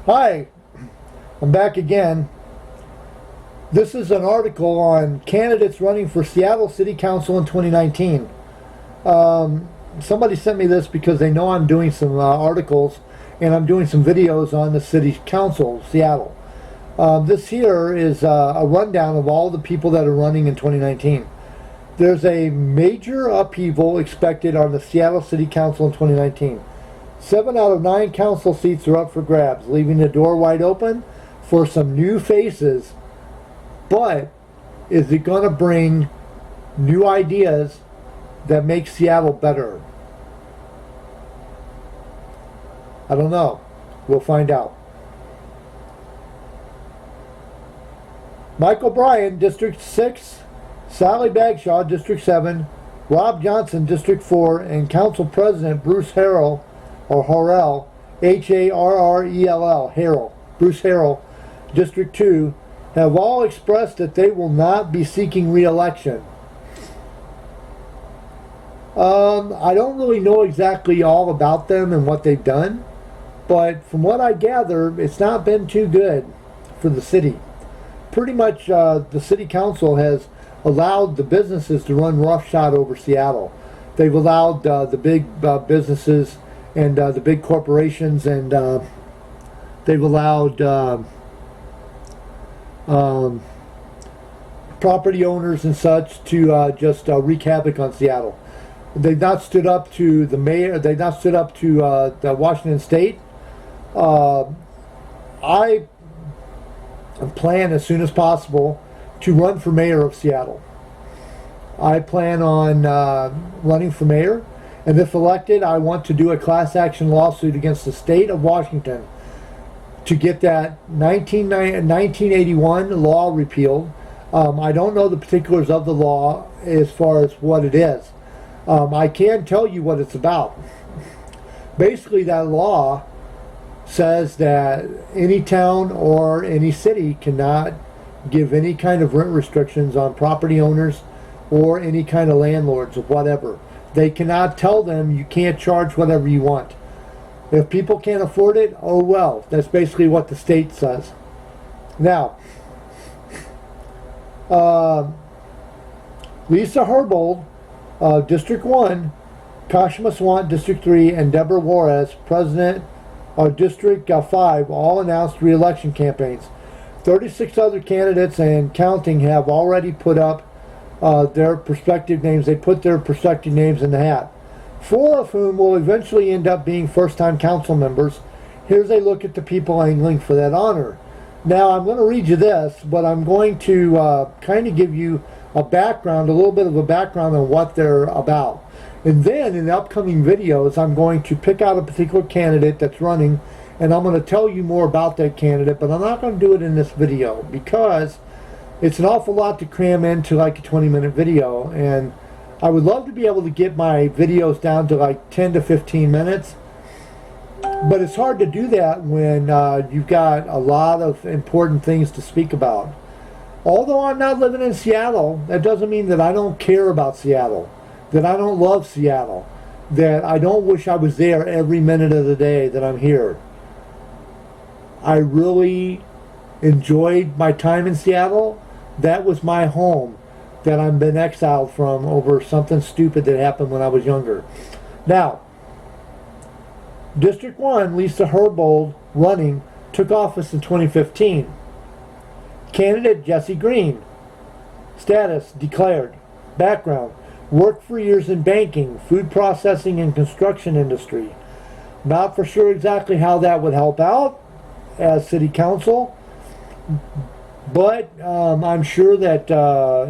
Hi, I'm back again. This is an article on candidates running for Seattle City Council in 2019. Somebody sent me this because they know I'm doing some articles and I'm doing some videos on the City Council, Seattle. This here is a rundown of all the people that are running in 2019. There's a major upheaval expected on the Seattle City Council in 2019. 7 out of 9 council seats are up for grabs, leaving the door wide open for some new faces. But is it going to bring new ideas that make Seattle better? I don't know. We'll find out. Michael Bryan, District 6, Sally Bagshaw, District 7, Rob Johnson, District 4, and Council President Bruce Harrell, or Harrell, Harrell, Harrell, Bruce Harrell, District 2, have all expressed that they will not be seeking re-election. I don't really know exactly all about them and what they've done, but from what I gather, it's not been too good for the city. Pretty much the city council has allowed the businesses to run roughshod over Seattle. They've allowed the big businesses and the big corporations, and they've allowed property owners and such to just wreak havoc on Seattle. They've not stood up to the mayor. They've not stood up to the Washington State. I plan as soon as possible to run for mayor of Seattle. I plan on running for mayor, and if elected, I want to do a class action lawsuit against the state of Washington to get that 1981 law repealed. I don't know the particulars of the law as far as what it is. I can tell you what it's about. Basically, that law says that any town or any city cannot give any kind of rent restrictions on property owners or any kind of landlords or whatever. They cannot tell them you can't charge whatever you want. If people can't afford it, oh well. That's basically what the state says. Now, Lisa Herbold, District 1, Kashima Swant, District 3, and Deborah Juarez, President of District 5, all announced re-election campaigns. 36 other candidates and counting have already put up their prospective names. They put their prospective names in the hat. 4 of whom will eventually end up being first-time council members. Here's a look at the people angling for that honor. Now, I'm going to read you this, but I'm going to kind of give you a background, a little bit of a background on what they're about. And then in the upcoming videos, I'm going to pick out a particular candidate that's running, and I'm going to tell you more about that candidate, but I'm not going to do it in this video because it's an awful lot to cram into like a 20-minute video, and I would love to be able to get my videos down to like 10 to 15 minutes, but it's hard to do that when you've got a lot of important things to speak about. Although I'm not living in Seattle, that doesn't mean that I don't care about Seattle, that I don't love Seattle, that I don't wish I was there every minute of the day that I'm here. I really enjoyed my time in Seattle. That was my home that I've been exiled from over something stupid that happened when I was younger. Now, District 1, Lisa Herbold, running, took office in 2015. Candidate Jesse Green. Status, declared. Background, worked for years in banking, food processing, and construction industry. Not for sure exactly how that would help out as city council, but I'm sure that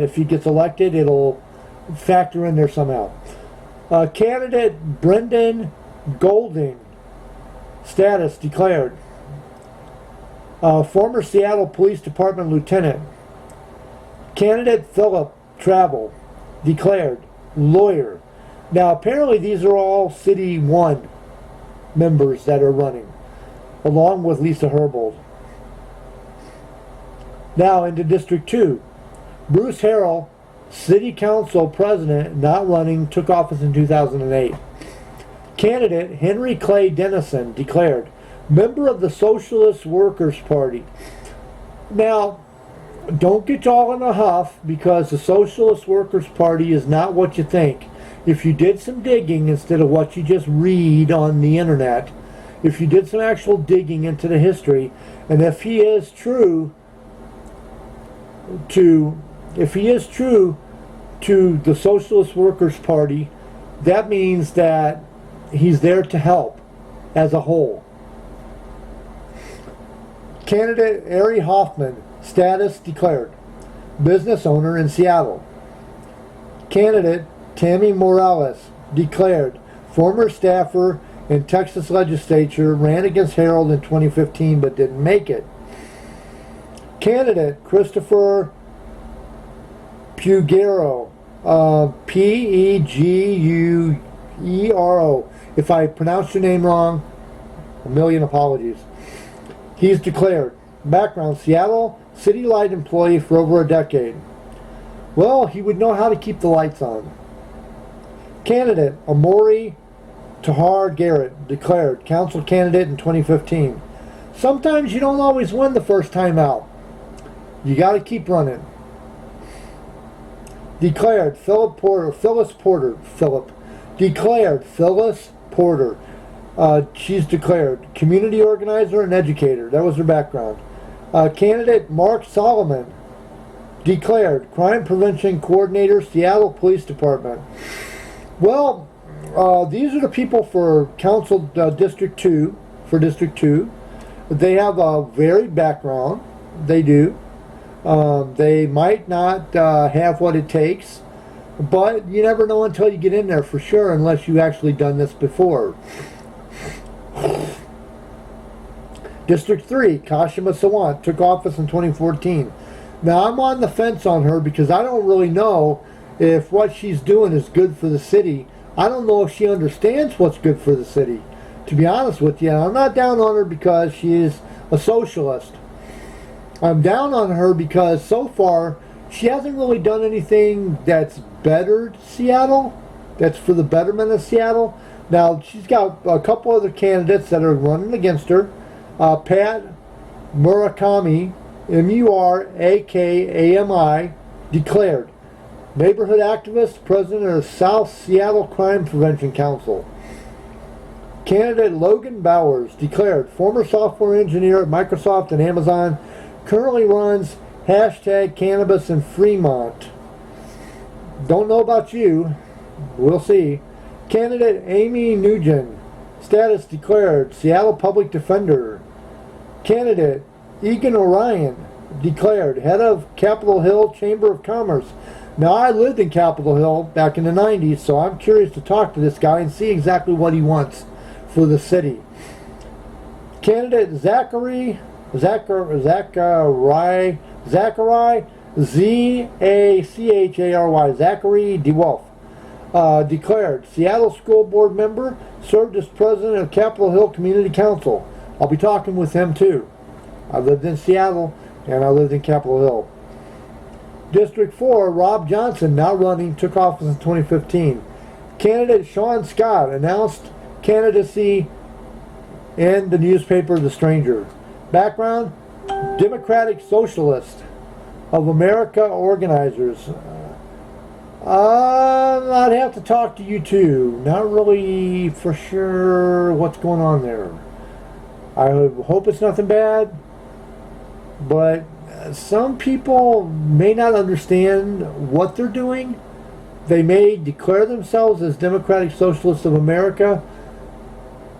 if he gets elected, it'll factor in there somehow. Candidate Brendan Golding. Status, declared. Former Seattle Police Department lieutenant. Candidate Philip Travel, declared. Lawyer. Now, apparently these are all City 1 members that are running, along with Lisa Herbold. Now, into District 2. Bruce Harrell, City Council President, not running, took office in 2008. Candidate Henry Clay Dennison, declared. Member of the Socialist Workers' Party. Now, don't get y'all in a huff because the Socialist Workers' Party is not what you think. If you did some digging instead of what you just read on the internet, if you did some actual digging into the history, and if he is true to the Socialist Workers' Party, that means that he's there to help as a whole. Candidate Ari Hoffman, status declared. Business owner in Seattle. Candidate Tammy Morales, declared. Former staffer in Texas legislature, ran against Harold in 2015 but didn't make it. Candidate Christopher Peguero, Peguero. If I pronounced your name wrong, a million apologies. He's declared. Background, Seattle City Light employee for over a decade. Well, he would know how to keep the lights on. Candidate Amori Tahar Garrett, declared. Council candidate in 2015. Sometimes you don't always win the first time out. You got to keep running. Declared Phyllis Porter. She's declared community organizer and educator. That was her background. Candidate Mark Solomon, declared crime prevention coordinator, Seattle Police Department. Well, these are the people for Council District 2. For District 2, they have a varied background. They do. They might not have what it takes, but you never know until you get in there for sure, unless you've actually done this before. District 3, Kashima Sawant, took office in 2014. Now, I'm on the fence on her because I don't really know if what she's doing is good for the city. I don't know if she understands what's good for the city, to be honest with you. I'm not down on her because she is a socialist. I'm down on her because so far she hasn't really done anything that's bettered Seattle, that's for the betterment of Seattle. Now, she's got a couple other candidates that are running against her. Pat Murakami, Murakami, declared. Neighborhood activist, president of South Seattle Crime Prevention Council. Candidate Logan Bowers, declared. Former software engineer at Microsoft and Amazon, currently runs #Cannabis in Fremont. Don't know about you. We'll see. Candidate Amy Nugent, status declared. Seattle Public Defender. Candidate Egan Orion, declared. Head of Capitol Hill Chamber of Commerce. Now, I lived in Capitol Hill back in the 90s, so I'm curious to talk to this guy and see exactly what he wants for the city. Candidate Zachary, Z-A-C-H-A-R-Y, Zachary DeWolf, declared. Seattle School Board member, served as president of Capitol Hill Community Council. I'll be talking with him too. I lived in Seattle and I lived in Capitol Hill. District 4, Rob Johnson, now running, took office in 2015. Candidate Sean Scott announced candidacy in the newspaper The Stranger. Background, Democratic Socialist of America organizers. I'd have to talk to you too. Not really for sure what's going on there. I hope it's nothing bad, but some people may not understand what they're doing. They may declare themselves as Democratic Socialists of America,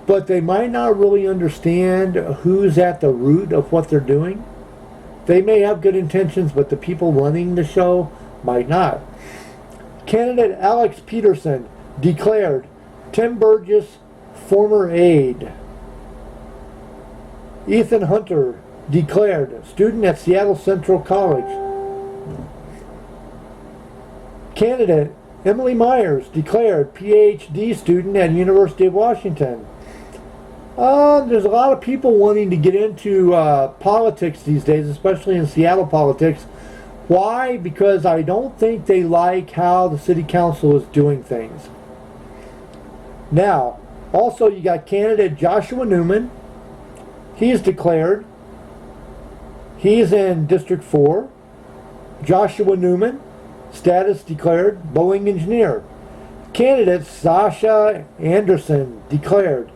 but they might not really understand who's at the root of what they're doing. They may have good intentions, but the people running the show might not. Candidate Alex Peterson, declared. Tim Burgess, former aide. Ethan Hunter, declared. Student at Seattle Central College. Candidate Emily Myers, declared. PhD student at University of Washington. There's a lot of people wanting to get into politics these days, especially in Seattle politics. Why? Because I don't think they like how the city council is doing things. Now, also you got candidate Joshua Newman, He's declared. He's in District 4. Joshua Newman, status declared, Boeing engineer. Candidate Sasha Anderson, declared.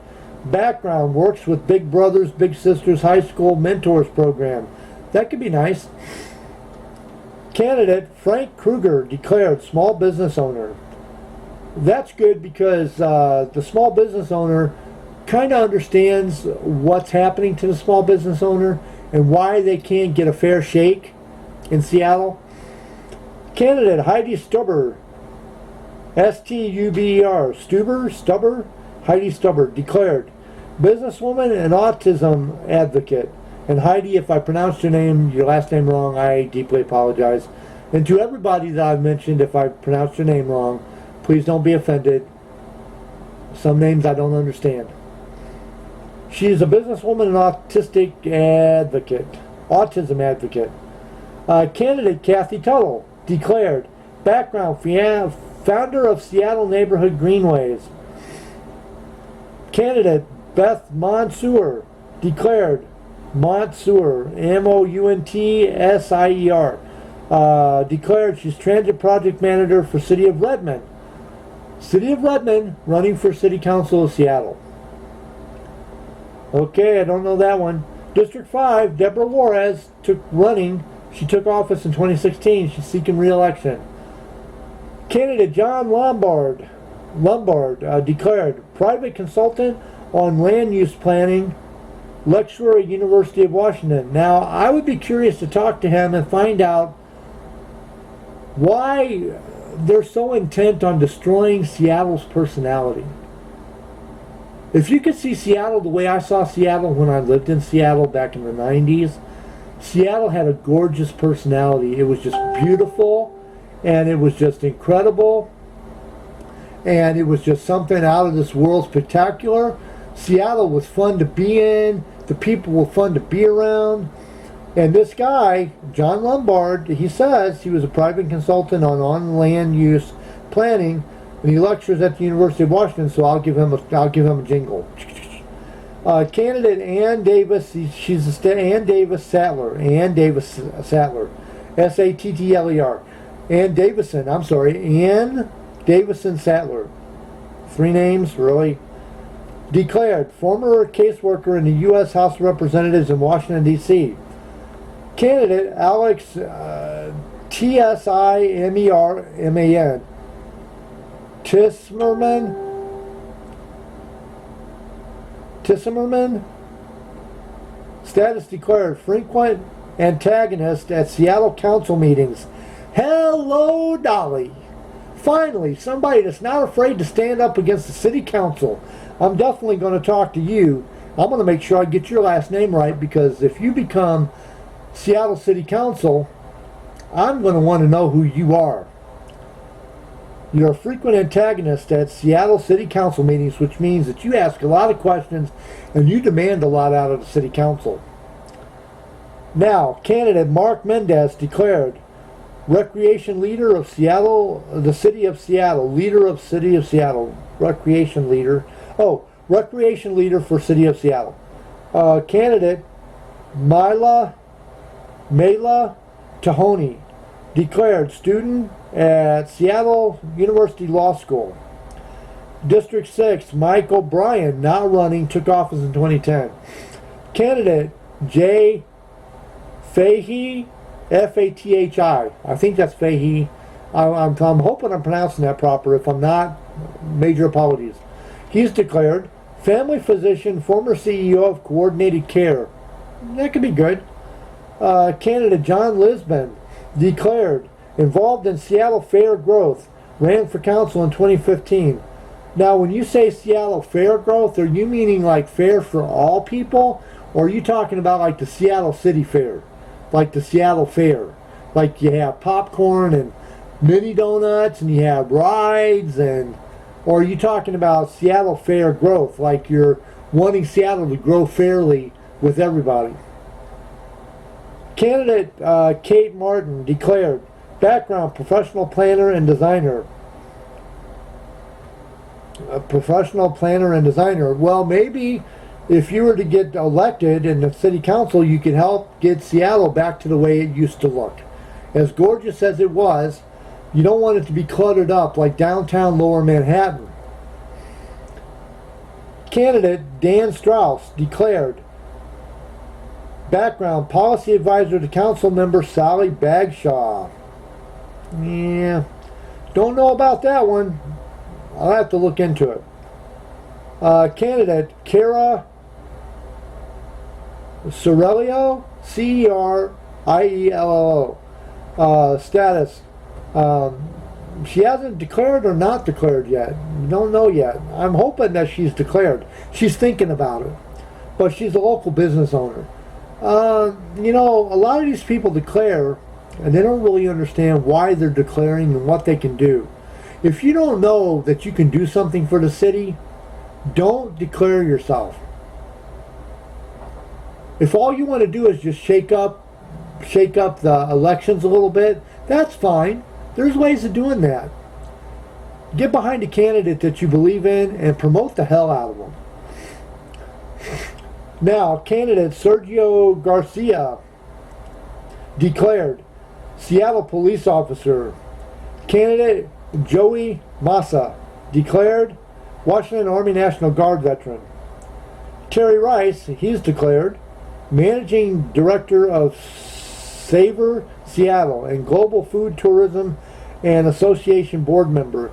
Background, works with Big Brothers Big Sisters High School Mentors Program. That could be nice. Candidate Frank Kruger, declared, small business owner. That's good because the small business owner kind of understands what's happening to the small business owner and why they can't get a fair shake in Seattle. Candidate Heidi Stuber, S-T-U-B-E-R, Stuber, Heidi Stuber, declared. Businesswoman and autism advocate. And Heidi, if I pronounced your last name wrong, I deeply apologize. And to everybody that I've mentioned, if I pronounced your name wrong, please don't be offended. Some names I don't understand. She is a businesswoman and autism advocate. Candidate Kathy Tuttle, declared. Background, founder of Seattle Neighborhood Greenways. Candidate Beth Monsour, declared. Monsour, M-O-U-N-T-S-I-E-R, declared. She's transit project manager for City of Redmond. City of Redmond running for City Council of Seattle. Okay, I don't know that one. District 5, Deborah Juarez She took office in 2016. She's seeking re-election. Candidate John Lombard, declared. Private consultant on land use planning, lecturer at University of Washington. Now, I would be curious to talk to him and find out why they're so intent on destroying Seattle's personality. If you could see Seattle the way I saw Seattle when I lived in Seattle back in the 90s, Seattle had a gorgeous personality. It was just beautiful, and it was just incredible, and it was just something out of this world spectacular. Seattle was fun to be in. The people were fun to be around. And this guy, John Lombard, he says he was a private consultant on land use planning, and he lectures at the University of Washington. So I'll give him a jingle. Candidate Ann Davis, she's Ann Davis Sattler. Ann Davis Sattler, S-A-T-T-L-E-R. Ann Davison. Ann Davison Sattler. 3 names, really. Declared. Former caseworker in the U.S. House of Representatives in Washington, D.C. Candidate Alex T-S-I-M-E-R-M-A-N Tisserman. Status declared. Frequent antagonist at Seattle Council meetings. Hello, Dolly. Finally, somebody that's not afraid to stand up against the city council. I'm definitely going to talk to you. I'm going to make sure I get your last name right, because if you become Seattle City Council, I'm going to want to know who you are. You're a frequent antagonist at Seattle City Council meetings, which means that you ask a lot of questions and you demand a lot out of the City Council. Now, candidate Mark Mendez declared. Recreation leader of Seattle, the City of Seattle. Leader of City of Seattle. Recreation leader. Recreation leader for City of Seattle. Candidate Mela Tahoney, declared. Student at Seattle University Law School. District 6, Mike O'Brien, not running, took office in 2010. Candidate Jay Fahey, F-A-T-H-I. I think that's Fahey. I'm hoping I'm pronouncing that proper. If I'm not, major apologies. He's declared. Family physician, former CEO of Coordinated Care. That could be good. Candidate John Lisbon, declared. Involved in Seattle Fair growth. Ran for council in 2015. Now, when you say Seattle Fair growth, are you meaning like fair for all people? Or are you talking about like the Seattle City Fair? Like the Seattle Fair? Like you have popcorn and mini donuts and you have rides, and or are you talking about Seattle Fair growth? Like you're wanting Seattle to grow fairly with everybody? Candidate Kate Martin, declared. Background, professional planner and designer. Well, maybe if you were to get elected in the city council, you could help get Seattle back to the way it used to look. As gorgeous as it was, you don't want it to be cluttered up like downtown Lower Manhattan. Candidate Dan Strauss declared. Background, policy advisor to council member Sally Bagshaw. Yeah, don't know about that one. I'll have to look into it. Candidate Cara Cerello, Ceriello. Status. She hasn't declared or not declared yet. We don't know yet. I'm hoping that she's declared. She's thinking about it. But she's a local business owner. You know, a lot of these people declare, and they don't really understand why they're declaring and what they can do. If you don't know that you can do something for the city, don't declare yourself. If all you want to do is just shake up the elections a little bit, that's fine. There's ways of doing that. Get behind a candidate that you believe in and promote the hell out of them. Now, candidate Sergio Garcia declared. Seattle police officer. Candidate Joey Massa declared. Washington Army National Guard veteran. Terry Rice, he's declared. Managing Director of Savor Seattle and Global Food Tourism and Association board member.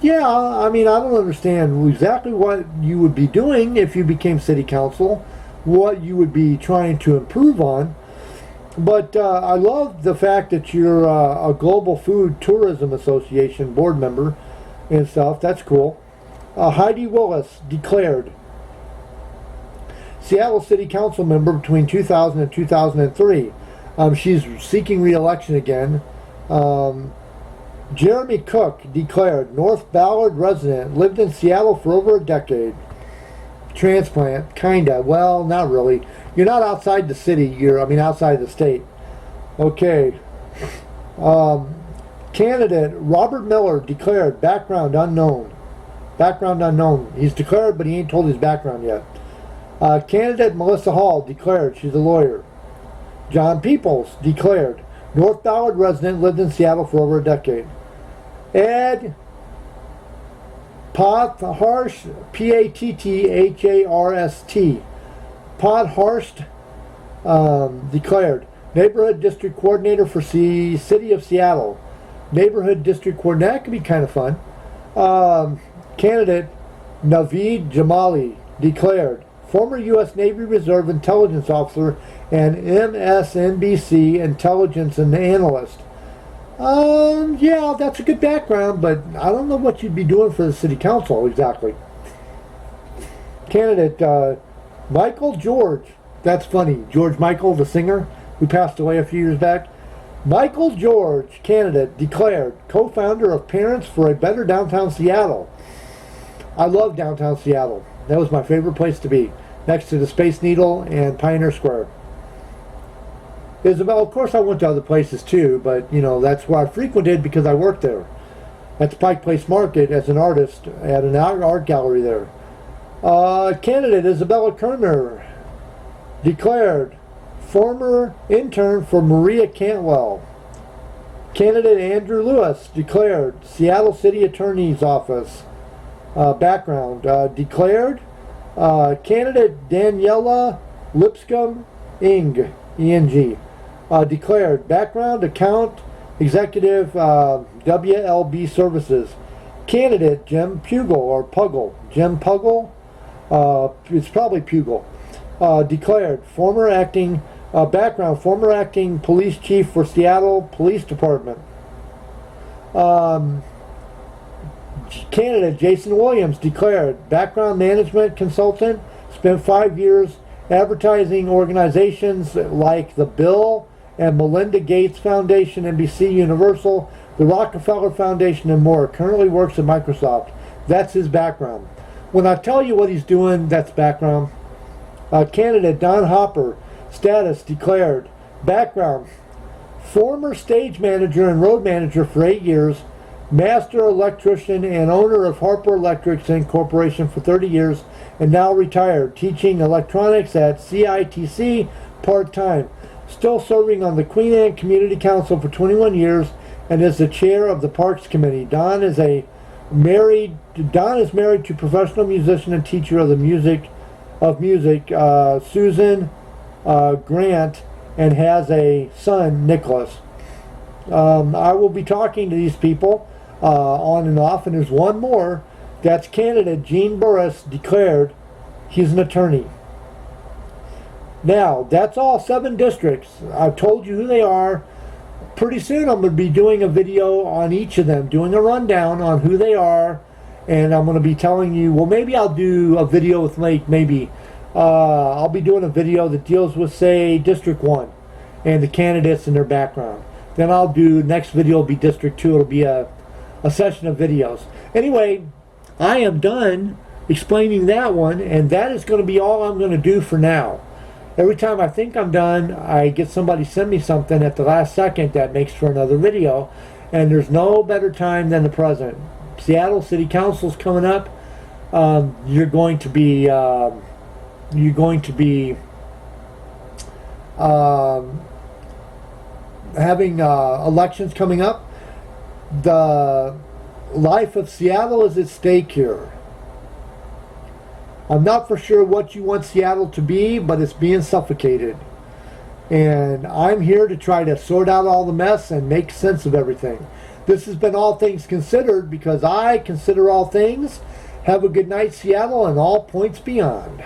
Yeah, I mean, I don't understand exactly what you would be doing if you became city council, what you would be trying to improve on. But I love the fact that you're a Global Food Tourism Association board member and stuff. That's cool. Heidi Willis declared. Seattle City Council member between 2000 and 2003. She's seeking re-election again. Jeremy Cook declared. North Ballard resident, lived in Seattle for over a decade. Transplant, kinda. Well, not really. You're not outside the city. Outside the state. Okay. Candidate Robert Miller declared. Background unknown. Background unknown. He's declared, but he ain't told his background yet. Candidate Melissa Hall declared. She's a lawyer. John Peoples declared. North Ballard resident, lived in Seattle for over a decade. Ed Potharst, P-A-T-T-H-A-R-S-T. Potharst declared. Neighborhood District Coordinator for City of Seattle. Neighborhood District Coordinator. That could be kind of fun. Candidate Naveed Jamali declared. Former U.S. Navy Reserve intelligence officer and MSNBC intelligence and analyst. Yeah, that's a good background, but I don't know what you'd be doing for the city council exactly. Candidate Michael George. That's funny. George Michael, the singer who passed away a few years back. Michael George, candidate, declared. Co-founder of Parents for a Better Downtown Seattle. I love downtown Seattle. That was my favorite place to be, next to the Space Needle and Pioneer Square. Isabel, of course I went to other places too, but that's where I frequented because I worked there. That's Pike Place Market as an artist at an art gallery there. Candidate Isabella Kerner declared. Former intern for Maria Cantwell. Candidate Andrew Lewis declared. Seattle City Attorney's Office. Background declared. Candidate Daniela Lipscomb E-N-G. Declared. Background account executive WLB Services. Candidate Jim Pugel or Puggle. Jim Puggle. It's probably Pugel. Declared. Former acting police chief for Seattle Police Department. Candidate Jason Williams declared. Background management consultant. Spent 5 years advertising organizations like the Bill and Melinda Gates Foundation, NBC Universal, the Rockefeller Foundation, and more. Currently works at Microsoft. That's his background. When I tell you what he's doing, that's background. Candidate Don Hopper, status declared. Background, former stage manager and road manager for 8 years, master electrician and owner of Harper Electrics Incorporation for 30 years and now retired, teaching electronics at CITC part-time. Still serving on the Queen Anne Community Council for 21 years and is the chair of the Parks Committee. Don is married to professional musician and teacher of music, Susan Grant, and has a son, Nicholas. I will be talking to these people on and off, and there's one more. That's candidate Gene Burris declared he's an attorney. Now, that's all 7 districts. I've told you who they are. Pretty soon I'm going to be doing a video on each of them, doing a rundown on who they are, and I'm going to be telling you, well, maybe I'll do a video with I'll be doing a video that deals with, say, District 1 and the candidates and their background. Then I'll do, next video will be District 2. It'll be a session of videos. Anyway, I am done explaining that one, and that is going to be all I'm going to do for now. Every time I think I'm done, I get somebody send me something at the last second that makes for another video, and there's no better time than the present. Seattle City Council's coming up. You're going to be having elections coming up. The life of Seattle is at stake here. I'm not for sure what you want Seattle to be, but it's being suffocated. And I'm here to try to sort out all the mess and make sense of everything. This has been All Things Considered, because I consider all things. Have a good night, Seattle, and all points beyond.